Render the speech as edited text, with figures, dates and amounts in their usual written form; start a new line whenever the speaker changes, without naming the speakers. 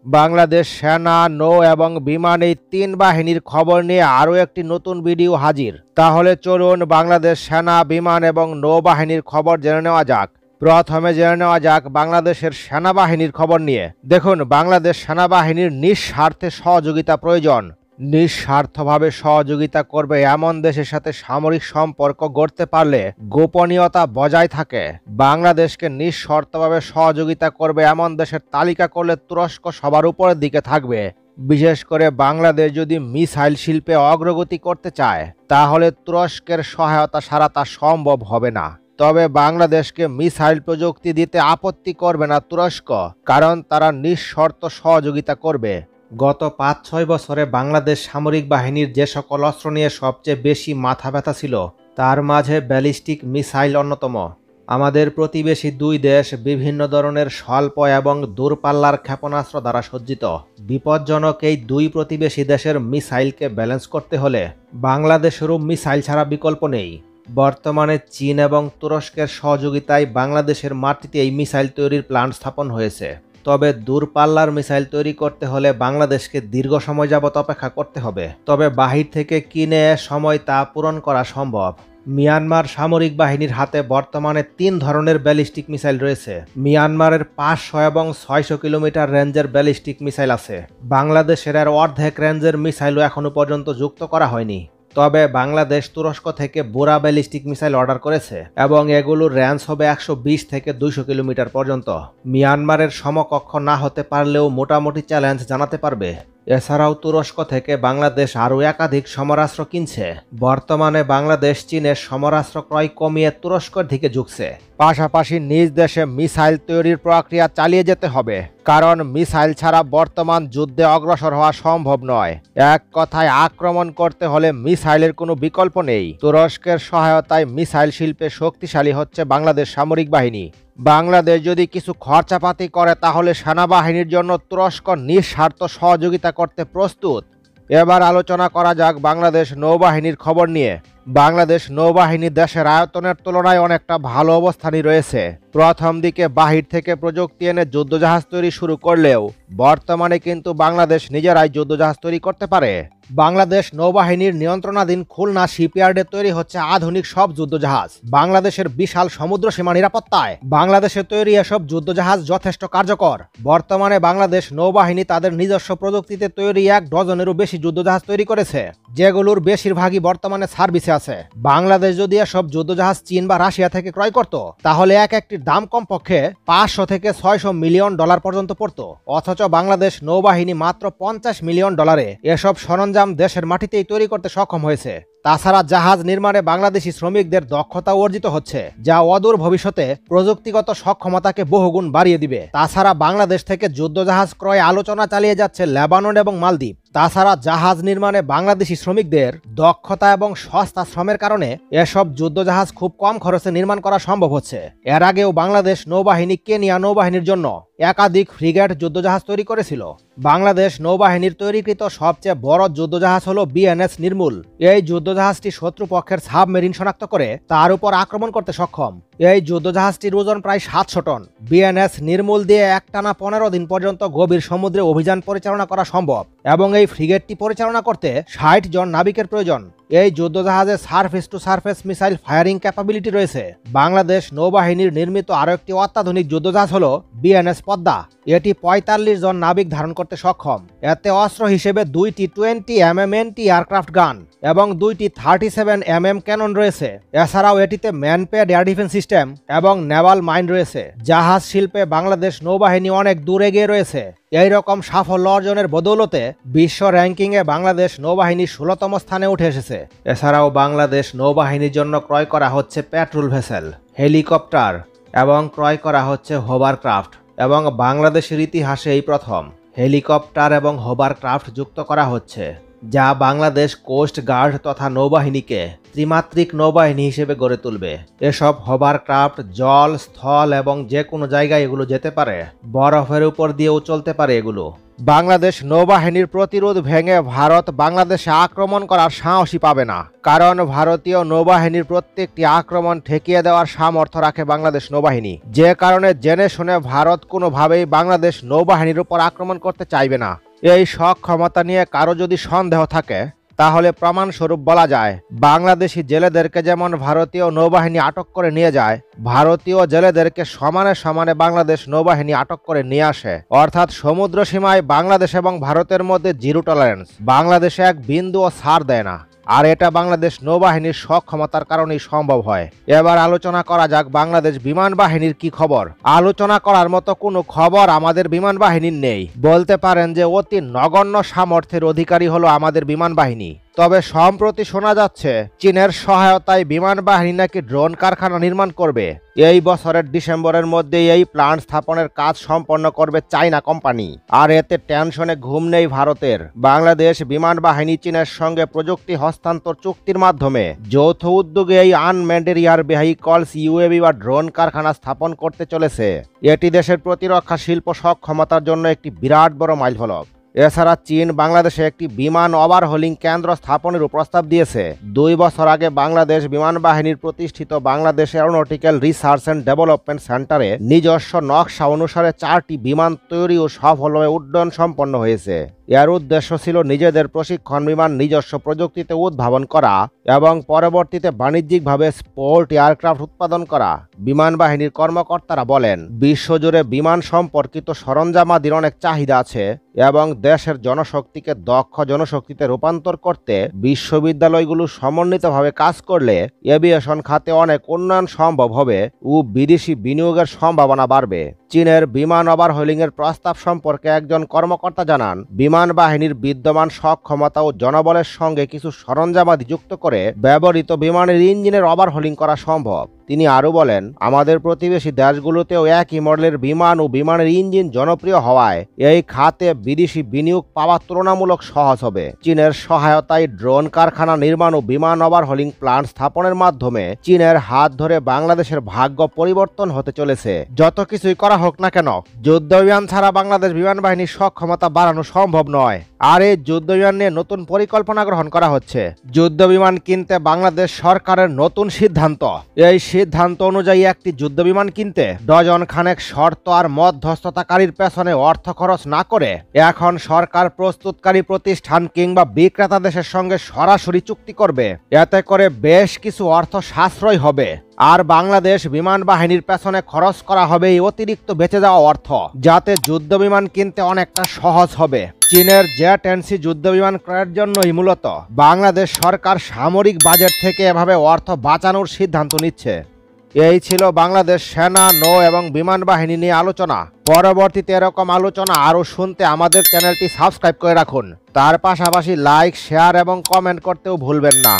বাংলাদেশ সেনা, নৌ এবং বিমান এই তিন বাহিনীর খবর নিয়ে আরও একটি নতুন ভিডিও হাজির। তাহলে চলুন বাংলাদেশ সেনা, বিমান এবং নৌবাহিনীর খবর জেনে নেওয়া যাক। প্রথমে জেনে নেওয়া যাক বাংলাদেশের সেনাবাহিনীর খবর নিয়ে। দেখুন, বাংলাদেশ সেনাবাহিনীর নিঃস্বার্থে সহযোগিতা প্রয়োজন। নিঃস্বার্থভাবে সহযোগিতা করবে এমন দেশের সাথে সামরিক সম্পর্ক গড়তে পারলে গোপনীয়তা বজায় থাকে। বাংলাদেশকে নিঃশর্তভাবে সহযোগিতা করবে এমন দেশের তালিকা করলে তুরস্ক সবার উপরের দিকে থাকবে। বিশেষ করে বাংলাদেশ যদি মিসাইল শিল্পে অগ্রগতি করতে চায় তাহলে তুরস্কের সহায়তা ছাড়া তা সম্ভব হবে না। তবে বাংলাদেশকে মিসাইল প্রযুক্তি দিতে আপত্তি করবে না তুরস্ক, কারণ তারা নিঃশর্ত সহযোগিতা করবে। গত ৫-৬ বছরে বাংলাদেশ সামরিক বাহিনীর যে সকল অস্ত্র নিয়ে সবচেয়ে বেশি মাথা ব্যথা ছিল তার মাঝে ব্যালিস্টিক মিসাইল অন্যতম। আমাদের প্রতিবেশী দুই দেশ বিভিন্ন ধরনের স্বল্প এবং দূরপাল্লার ক্ষেপণাস্ত্র দ্বারা সজ্জিত। বিপজ্জনক এই দুই প্রতিবেশী দেশের মিসাইলকে ব্যালেন্স করতে হলে বাংলাদেশেরও মিসাইল ছাড়া বিকল্প নেই। বর্তমানে চীন এবং তুরস্কের সহযোগিতায় বাংলাদেশের মাটিতে এই মিসাইল তৈরির প্ল্যান্ট স্থাপন হয়েছে। তবে দূরপাল্লার মিসাইল তৈরি করতে হলে বাংলাদেশকে দীর্ঘ সময় যাবত অপেক্ষা করতে হবে। তবে বাহির থেকে কিনে সময় তা পূরণ করা সম্ভব। মিয়ানমার সামরিক বাহিনীর হাতে বর্তমানে ৩ ধরনের ব্যালিস্টিক মিসাইল রয়েছে। মিয়ানমারের ৫০০ এবং ৬০০ কিলোমিটার রেঞ্জের ব্যালিস্টিক মিসাইল আছে। বাংলাদেশের এর অর্ধেক রেঞ্জের মিসাইলও এখনো পর্যন্ত যুক্ত করা হয়নি। তবে বাংলাদেশ তুরস্ক থেকে বোরা ব্যালিস্টিক মিসাইল অর্ডার করেছে এবং এগুলোর রেঞ্জ হবে ১২০ থেকে ২০০ কিলোমিটার পর্যন্ত। মিয়ানমারের সমকক্ষ না হতে পারলেও মোটামুটি চ্যালেঞ্জ জানাতে পারবে। এছাড়াও তুরস্ক থেকে বাংলাদেশ আরও একাধিক সমরাস্ত্র কিনছে। বর্তমানে বাংলাদেশ চীনের সমরাস্ত্র ক্রয় কমিয়ে তুরস্কের দিকে ঝুঁকছে। পাশাপাশি নিজ দেশে মিসাইল তৈরির প্রক্রিয়া চালিয়ে যেতে হবে, কারণ মিসাইল ছাড়া বর্তমান যুদ্ধে অগ্রসর হওয়া সম্ভব নয়। এক কথায় আক্রমণ করতে হলে মিসাইলের কোনো বিকল্প নেই। তুরস্কের সহায়তায় মিসাইল শিল্পে শক্তিশালী হচ্ছে বাংলাদেশ সামরিক বাহিনী। বাংলাদেশ যদি কিছু খরচাপাতি করে তাহলে সেনাবাহিনীর জন্য তুরস্ক নিঃস্বার্থ সহযোগিতা করতে প্রস্তুত। এবার আলোচনা করা যাক বাংলাদেশ নৌবাহিনীর খবর নিয়ে। বাংলাদেশ নৌবাহিনী দেশের আয়তনের তুলনায় অনেকটা ভালো অবস্থানে রয়েছে। প্রথম দিকে বাহির থেকে প্রযুক্তি এনে যুদ্ধজাহাজ তৈরি শুরু করলেও বর্তমানে কিন্তু বাংলাদেশ নিজেরাই যুদ্ধজাহাজ তৈরি করতে পারে। বাংলাদেশ নৌবাহিনীর নিয়ন্ত্রণাধীন খুলনা শিপইয়ার্ডে তৈরি হচ্ছে আধুনিক সব যুদ্ধজাহাজ। বাংলাদেশের বিশাল সমুদ্র সীমা নিরাপত্তায় বাংলাদেশে তৈরি এসব যুদ্ধজাহাজ যথেষ্ট কার্যকর। বর্তমানে বাংলাদেশ নৌবাহিনী তাদের নিজস্ব প্রযুক্তিতে তৈরি ১ ডজনেরও বেশি যুদ্ধজাহাজ তৈরি করেছে, যেগুলোর বেশিরভাগই বর্তমানে সার্ভিসে আছে। বাংলাদেশ যদি এসব যুদ্ধজাহাজ চীন বা রাশিয়া থেকে ক্রয় করত তাহলে একটির দাম কমপক্ষে ৫০০ থেকে ৬০০ মিলিয়ন ডলার পর্যন্ত পড়ত। অথচ বাংলাদেশ নৌবাহিনী মাত্র ৫০ মিলিয়ন ডলারে এসব সরঞ্জাম দেশের মাটিতেই তৈরি করতে সক্ষম হয়েছে। তাছাড়া জাহাজ নির্মাণে বাংলাদেশি শ্রমিকদের দক্ষতা অর্জিত হচ্ছে, যা অদূর ভবিষ্যতে প্রযুক্তিগত সক্ষমতাকে বহুগুণ বাড়িয়ে দিবে। তাছাড়া বাংলাদেশ থেকে যুদ্ধজাহাজ ক্রয়ে আলোচনা চালিয়ে যাচ্ছে লেবানন এবং মালদ্বীপ। তাছাড়া জাহাজ নির্মাণে বাংলাদেশি শ্রমিকদের দক্ষতা এবং সস্তা শ্রমের কারণে এসব যুদ্ধজাহাজ খুব কম খরচে নির্মাণ করা সম্ভব হচ্ছে। এর আগেও বাংলাদেশ নৌবাহিনী কেনিয়া নৌবাহিনীর জন্য একাধিক ফ্রিগেট যুদ্ধজাহাজ তৈরি করেছিল। বাংলাদেশ নৌবাহিনীর তৈরিকৃত সবচেয়ে বড় যুদ্ধজাহাজ হল বিএনএস নির্মূল। এই যুদ্ধজাহাজটি শত্রুপক্ষের সাবমেরিন শনাক্ত করে তার উপর আক্রমণ করতে সক্ষম। এই যুদ্ধজাহাজটির ওজন প্রায় ৭০০ টন। বিএনএস নির্মূল দিয়ে একটানা ১৫ দিন পর্যন্ত গভীর সমুদ্রে অভিযান পরিচালনা করা সম্ভব এবং এই ফ্রিগেটটি পরিচালনা করতে ৬০ জন নাবিকের প্রয়োজন। এই যুদ্ধজাহাজে surface to surface missile firing capability রয়েছে। বাংলাদেশ নৌবাহিনীর নির্মিত আরও একটি অত্যাধুনিক যুদ্ধজাহাজ হল বিএনএস পদ্মা। এটি ৪৫ জন নাবিক ধারণ করতে সক্ষম। এতে অস্ত্র হিসেবে ২টি 20 mm এয়ারক্রাফট গান এবং ২টি 37 mm ক্যানন রয়েছে। এছাড়াও এটিতে ম্যানপেড এয়ার ডিফেন্স সিস্টেম এবং নেভাল মাইন রয়েছে। জাহাজ শিল্পে বাংলাদেশ নৌবাহিনী অনেক দূর এগিয়ে রয়েছে। এই রকম সাফল্য অর্জনের বদৌলতে বিশ্ব র্যাঙ্কিংয়ে বাংলাদেশ নৌবাহিনী ১৬তম স্থানে উঠে এসেছে। এছাড়াও বাংলাদেশ নৌবাহিনীর জন্য ক্রয় করা হচ্ছে পেট্রোল ভেসেল, হেলিকপ্টার এবং ক্রয় করা হচ্ছে হোভারক্রাফট। এবং বাংলাদেশের ইতিহাসে এই প্রথম হেলিকপ্টার এবং হোভারক্রাফট যুক্ত করা হচ্ছে, যা বাংলাদেশ কোস্ট গার্ড তথা নৌবাহিনীকে ত্রিমাত্রিক নৌবাহিনী হিসেবে গড়ে তুলবে। এসব হোভারক্রাফট জল, স্থল এবং যে কোনো জায়গায় এগুলো যেতে পারে। বরফের উপর দিয়েও চলতে পারে এগুলো। বাংলাদেশ নৌবাহিনীর প্রতিরোধ ভেঙে ভারত বাংলাদেশে আক্রমণ করার সাহসই পাবে না, কারণ ভারতীয় নৌবাহিনীর প্রত্যেকটি আক্রমণ ঠেকিয়ে দেওয়ার সামর্থ্য রাখে বাংলাদেশ নৌবাহিনী। যে কারণে জেনে শুনে ভারত কোনোভাবেই বাংলাদেশ নৌবাহিনীর উপর আক্রমণ করতে চাইবে না। এই সক্ষমতা নিয়ে কারো যদি সন্দেহ থাকে তাহলে প্রমাণস্বরূপ বলা যায়, বাংলাদেশি জেলেদেরকে যেমন ভারতীয় নৌবাহিনী আটক করে নিয়ে যায়, ভারতীয় জেলেদেরকে সমানে সমানে বাংলাদেশ নৌবাহিনী আটক করে নিয়ে আসে। অর্থাৎ সমুদ্র সীমায় বাংলাদেশ এবং ভারতের মধ্যে জিরো টলারেন্স, বাংলাদেশে এক বিন্দুও ছাড় দেয় না। আর এটা বাংলাদেশ নৌবাহিনীর সক্ষমতার কারণেই সম্ভব হয়। এবার আলোচনা করা যাক বাংলাদেশ বিমান বাহিনীর কি খবর। আলোচনা করার মতো কোনো খবর আমাদের বিমান বাহিনীর নেই। বলতে পারেন যে অতি নগণ্য সামর্থ্যের অধিকারী হলো আমাদের বিমান বাহিনী। তবে সম্প্রতি শোনা যাচ্ছে চীনের সহায়তায় বিমান বাহিনী নাকি ড্রোন কারখানা নির্মাণ করবে। এই বছরের ডিসেম্বরের মধ্যে এই প্ল্যান্ট স্থাপনের কাজ সম্পন্ন করবে চায়না কোম্পানি। আর এতে টেনশনে ঘুম নেই ভারতের। বাংলাদেশ বিমান বাহিনী চীনের সঙ্গে প্রযুক্তি হস্তান্তর চুক্তির মাধ্যমে যৌথ উদ্যোগে এই আনম্যান্ড এয়ার ভেহিকলস ইউএভি বা ড্রোন কারখানা স্থাপন করতে চলেছে। এটি দেশের প্রতিরক্ষা শিল্প সক্ষমতার জন্য একটি বিরাট বড় মাইলফলক। এছাড়া চীন বাংলাদেশে একটি বিমান ওভারহোলিং কেন্দ্র স্থাপনেরও প্রস্তাব দিয়েছে। 2 বছর আগে বাংলাদেশ বিমান বাহিনীর প্রতিষ্ঠিত Bangladesh aeronautical research and development সেন্টারে নিজস্ব নকশা অনুসারে 4টি বিমান তৈরি ও সফলভাবে উড্ডয়ন সম্পন্ন হয়েছে। এর উদ্দেশ্য ছিল নিজেদের প্রশিক্ষণ বিমান নিজস্ব প্রযুক্তিতে উদ্ভাবন করা এবং পরবর্তীতে বাণিজ্যিকভাবে স্পোর্ট এয়ারক্রাফট উৎপাদন করা। বিমান বাহিনীর কর্মকর্তারা বলেন, বিশ্বজুড়ে বিমান সম্পর্কিত সরঞ্জামাদির অনেক চাহিদা আছে এবং দেশের জনশক্তিকে দক্ষ জনশক্তিতে রূপান্তর করতে বিশ্ববিদ্যালয়গুলো সমন্বিতভাবে কাজ করলে এভিয়েশন খাতে অনেক উন্নয়ন সম্ভব হবে ও বিদেশি বিনিয়োগের সম্ভাবনা বাড়বে। চীনের বিমান ওভারহোলিংয়ের প্রস্তাব সম্পর্কে একজন কর্মকর্তা জানান, বিমান বাহিনীর বিদ্যমান সক্ষমতা ও জনবলের সঙ্গে কিছু সরঞ্জামাদি যুক্ত করে ব্যবহৃত বিমানের ইঞ্জিনের ওভারহোলিং করা সম্ভব। তিনি আরও বলেন, আমাদের প্রতিবেশী দেশগুলোতেও একই মডেলের বিমান ও বিমানের ইঞ্জিন জনপ্রিয় হওয়ায় এই খাতে বিদেশি বিনিয়োগ পাওয়া তুলনামূলক সহজ হবে। চীনের সহায়তায় ড্রোন কারখানা নির্মাণ ও বিমান ওভারহোলিং প্ল্যান্ট স্থাপনের মাধ্যমে চীনের হাত ধরে বাংলাদেশের ভাগ্য পরিবর্তন হতে চলেছে। যত কিছুই করা হোক না কেন, যুদ্ধ বিমান ছাড়া বাংলাদেশ বিমান বাহিনীর সক্ষমতা বাড়ানো সম্ভব নয়। আর এই যুদ্ধ বিমান নিয়ে নতুন পরিকল্পনা গ্রহণ করা হচ্ছে। যুদ্ধ বিমান কিনতে বাংলাদেশ সরকারের নতুন সিদ্ধান্ত। এই সিদ্ধান্ত অনুযায়ী একটি যুদ্ধ বিমান কিনতে ডজন খানেক শর্ত আর মধ্যস্থতাকারীর পেছনে অর্থ খরচ না করে এখন সরকার প্রস্তুতকারী প্রতিষ্ঠান কিংবা বিক্রেতা দেশের সঙ্গে সরাসরি চুক্তি করবে। এতে করে বেশ কিছু অর্থ সাশ্রয় হবে আর বাংলাদেশ বিমান বাহিনীর পেছনে খরচ করা হবে এই অতিরিক্ত বেঁচে যাওয়া অর্থ, যাতে যুদ্ধ বিমান কিনতে অনেকটা সহজ হবে। চীনের জেট এনসি যুদ্ধ বিমান ক্রয়ের জন্যই মূলত বাংলাদেশ সরকার সামরিক বাজেট থেকে এভাবে অর্থ বাঁচানোর সিদ্ধান্ত নিচ্ছে। এই ছিল বাংলাদেশ সেনা, নৌ এবং বিমান বাহিনী নিয়ে আলোচনা। পরবর্তীতে এরকম আলোচনা আরও শুনতে আমাদের চ্যানেলটি সাবস্ক্রাইব করে রাখুন। তার পাশাপাশি লাইক, শেয়ার এবং কমেন্ট করতেও ভুলবেন না।